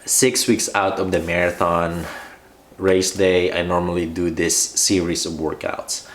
6 weeks out of the marathon race day, I normally do this series of workouts.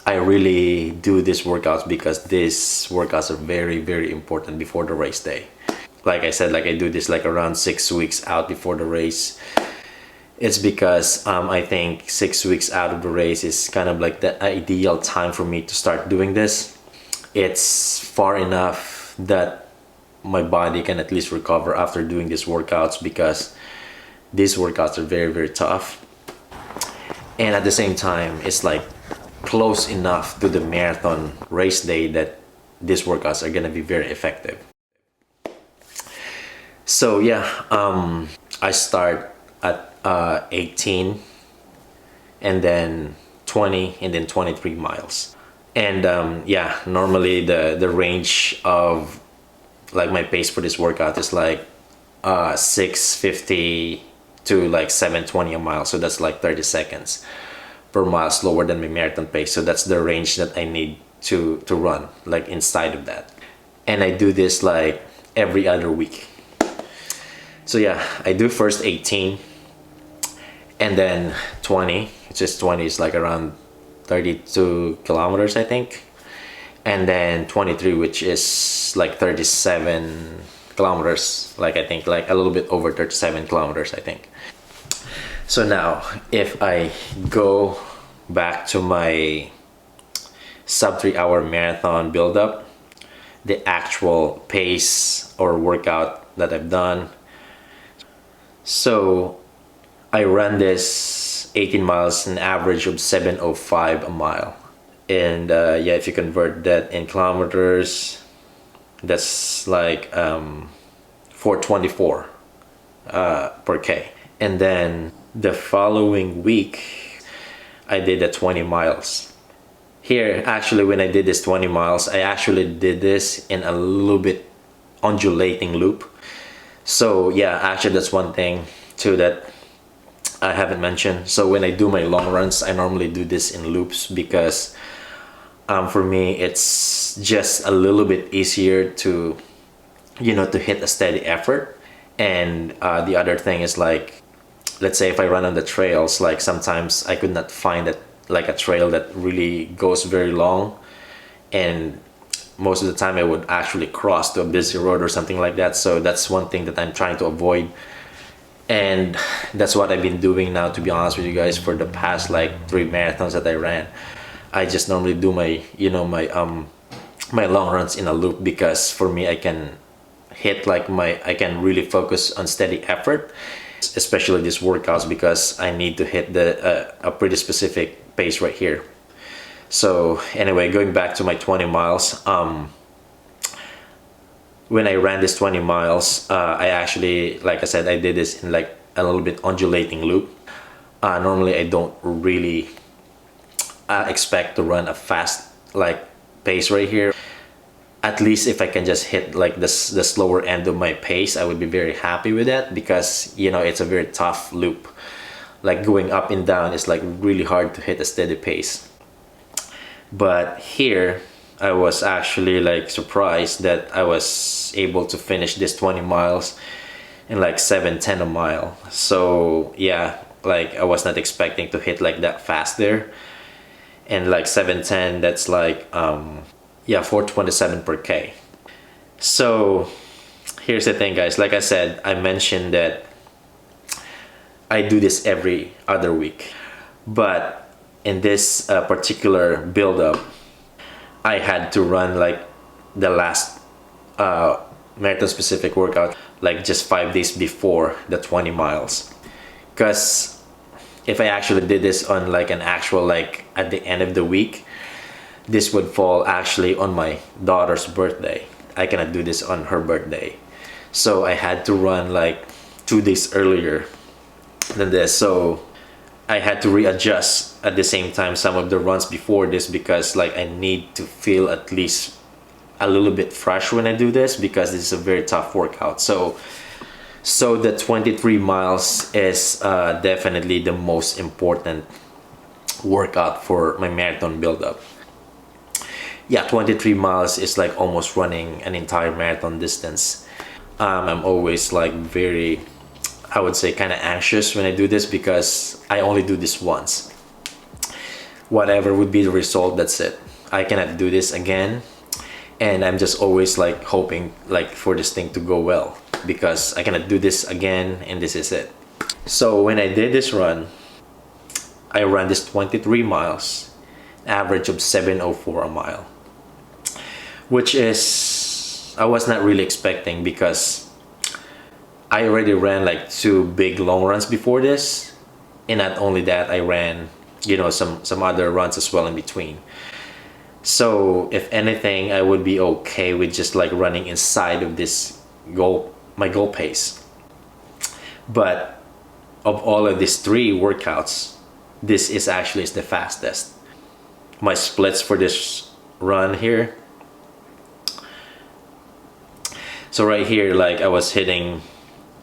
I really do these workouts because these workouts are very, very important before the race day. Like I said, like I do this like around 6 weeks out before the race. It's because I think 6 weeks out of the race is kind of like the ideal time for me to start doing this. It's far enough that my body can at least recover after doing these workouts, because these workouts are very, very tough. And at the same time, it's like close enough to the marathon race day that these workouts are gonna be very effective. So yeah, I start at 18, and then 20, and then 23 miles. And yeah, normally the range of like my pace for this workout is like 6:50 to like 7:20 a mile. So that's like 30 seconds per mile slower than my marathon pace. So that's the range that I need to run, like inside of that. And I do this like every other week. So yeah, I do first 18, and then 20, which is 20 is like around 32 kilometers, I think. And then 23, which is like 37 kilometers, like I think like a little bit over 37 kilometers, I think. So now, if I go back to my sub 3 hour marathon build-up, the actual pace or workout that I've done. So I ran this 18 miles, an average of 7:05 a mile. And yeah, if you convert that in kilometers, that's like 424 per K. And then the following week, I did the 20 miles. Here, actually, when I did this 20 miles, I actually did this in a little bit undulating loop. So yeah, actually that's one thing too that I haven't mentioned. So when I do my long runs, I normally do this in loops, because for me it's just a little bit easier to, you know, to hit a steady effort. And the other thing is, like, let's say if I run on the trails, like sometimes I could not find that like a trail that really goes very long, and most of the time I would actually cross to a busy road or something like that. So that's one thing that I'm trying to avoid. And that's what I've been doing now, to be honest with you guys, for the past like 3 marathons that I ran. I just normally do my, you know, my long runs in a loop, because for me I can hit like I can really focus on steady effort, especially these workouts, because I need to hit a pretty specific pace right here. So anyway, going back to my 20 miles, when I ran this 20 miles, I actually, like I said, I did this in like a little bit undulating loop. Normally I don't really expect to run a fast like pace right here. At least if I can just hit like the slower end of my pace, I would be very happy with that, because, you know, it's a very tough loop. Like going up and down is like really hard to hit a steady pace. But here I was actually like surprised that I was able to finish this 20 miles in like 7:10 a mile. So yeah, like I was not expecting to hit like that fast there. And like 7:10, that's like yeah, 427 per K. So here's the thing, guys. Like I said, I mentioned that I do this every other week, but in this particular build-up, I had to run like the last marathon specific workout like just 5 days before the 20 miles, because if I actually did this on like an actual like at the end of the week, this would fall actually on my daughter's birthday. I cannot do this on her birthday, so I had to run like 2 days earlier than this. So I had to readjust at the same time some of the runs before this, because like I need to feel at least a little bit fresh when I do this, because this is a very tough workout. So the 23 miles is definitely the most important workout for my marathon build-up. Yeah, 23 miles is like almost running an entire marathon distance. I'm always like very I would say kind of anxious when I do this because I only do this once. Whatever would be the result, that's it. I cannot do this again, and I'm just always like hoping like for this thing to go well because I cannot do this again, and this is it. So when I did this run, I ran this 23 miles, average of 7:04 a mile, which is I was not really expecting because I already ran like 2 big long runs before this, and not only that, I ran, you know, some other runs as well in between. So if anything, I would be okay with just like running inside of this my goal pace. But of all of these 3 workouts, this is actually the fastest. My splits for this run here, so right here, like I was hitting,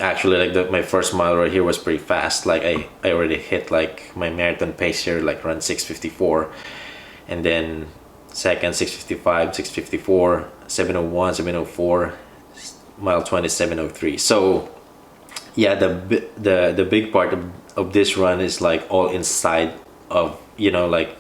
actually like my first mile right here was pretty fast. Like I already hit like my marathon pace here, like run 6:54, and then second 6:55, 6:54, 7:01, 7:04, mile 20, 7:03. So yeah, the big part of this run is like all inside of, you know, like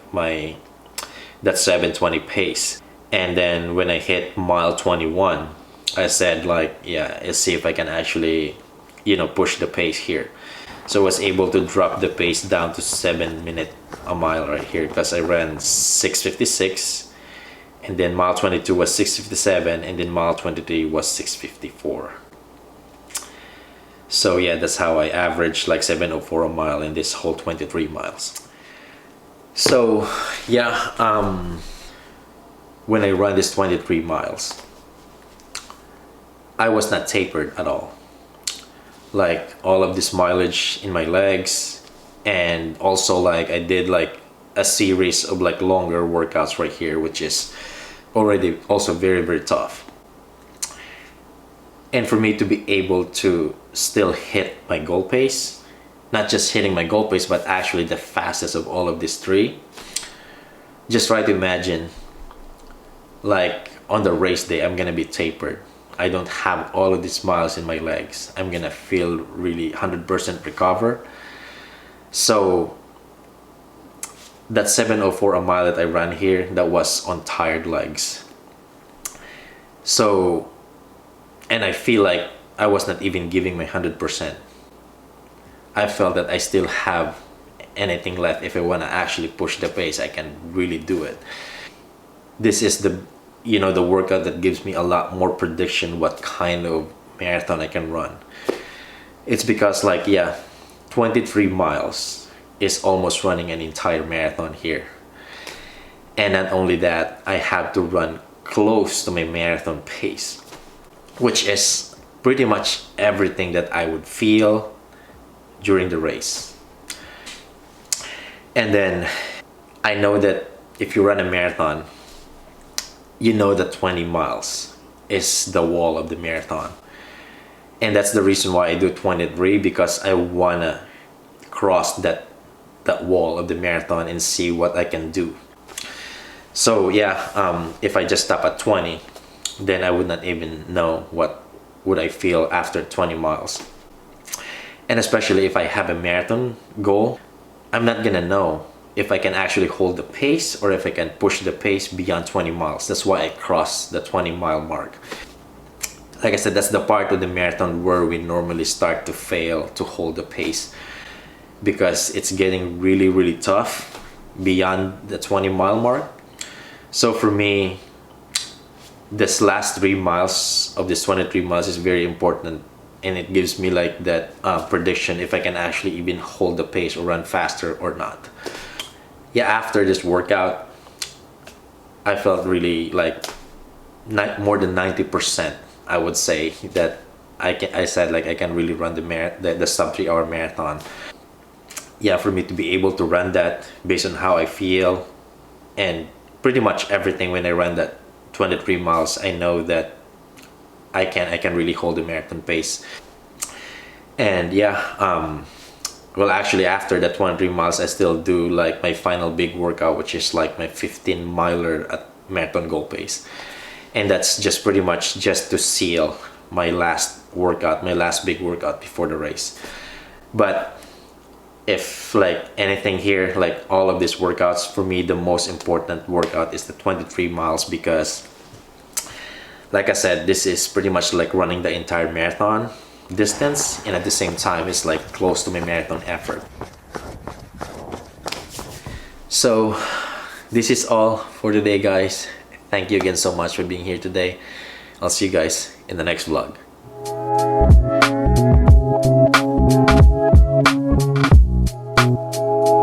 that 7:20 pace. And then when I hit mile 21, I said like, yeah, let's see if I can actually, you know, push the pace here. So I was able to drop the pace down to 7 minutes a mile right here because I ran 6:56, and then mile 22 was 6:57, and then mile 23 was 6:54. So yeah, that's how I averaged like 7:04 a mile in this whole 23 miles. So yeah, when I run this 23 miles, I was not tapered at all. Like all of this mileage in my legs, and also like I did like a series of like longer workouts right here, which is already also very, very tough. And for me to be able to still hit my goal pace, not just hitting my goal pace, but actually the fastest of all of these 3, just try to imagine like on the race day, I'm gonna be tapered. I don't have all of these miles in my legs. I'm gonna feel really 100% recover. So that 7:04 a mile that I ran here, that was on tired legs. So, and I feel like I was not even giving my 100%. I felt that I still have anything left. If I want to actually push the pace, I can really do it. This is the, you know, the workout that gives me a lot more prediction what kind of marathon I can run. It's because like, yeah, 23 miles is almost running an entire marathon here. And not only that, I have to run close to my marathon pace, which is pretty much everything that I would feel during the race. And then I know that if you run a marathon, you know that 20 miles is the wall of the marathon. And that's the reason why I do 23, because I wanna cross that wall of the marathon and see what I can do. So yeah, if I just stop at 20, then I would not even know what would I feel after 20 miles. And especially if I have a marathon goal, I'm not gonna know if I can actually hold the pace or if I can push the pace beyond 20 miles. That's why I crossed the 20-mile mark. Like I said, that's the part of the marathon where we normally start to fail to hold the pace, because it's getting really, really tough beyond the 20-mile mark. So for me, this last 3 miles of this 23 miles is very important, and it gives me like that prediction if I can actually even hold the pace or run faster or not. Yeah, after this workout, I felt really like more than 90%, I would say, that I said like I can really run the sub 3 hour marathon. Yeah, for me to be able to run that based on how I feel and pretty much everything, when I run that 23 miles, I know that I can really hold the marathon pace. And yeah, well, actually after that 23 miles, I still do like my final big workout, which is like my 15 miler at marathon goal pace. And that's just pretty much just to seal my last workout, my last big workout before the race. But if like anything here, like all of these workouts, for me the most important workout is the 23 miles, because like I said, this is pretty much like running the entire marathon distance, and at the same time it's like close to my marathon effort. So this is all for today, guys. Thank you again so much for being here today. I'll see you guys in the next vlog.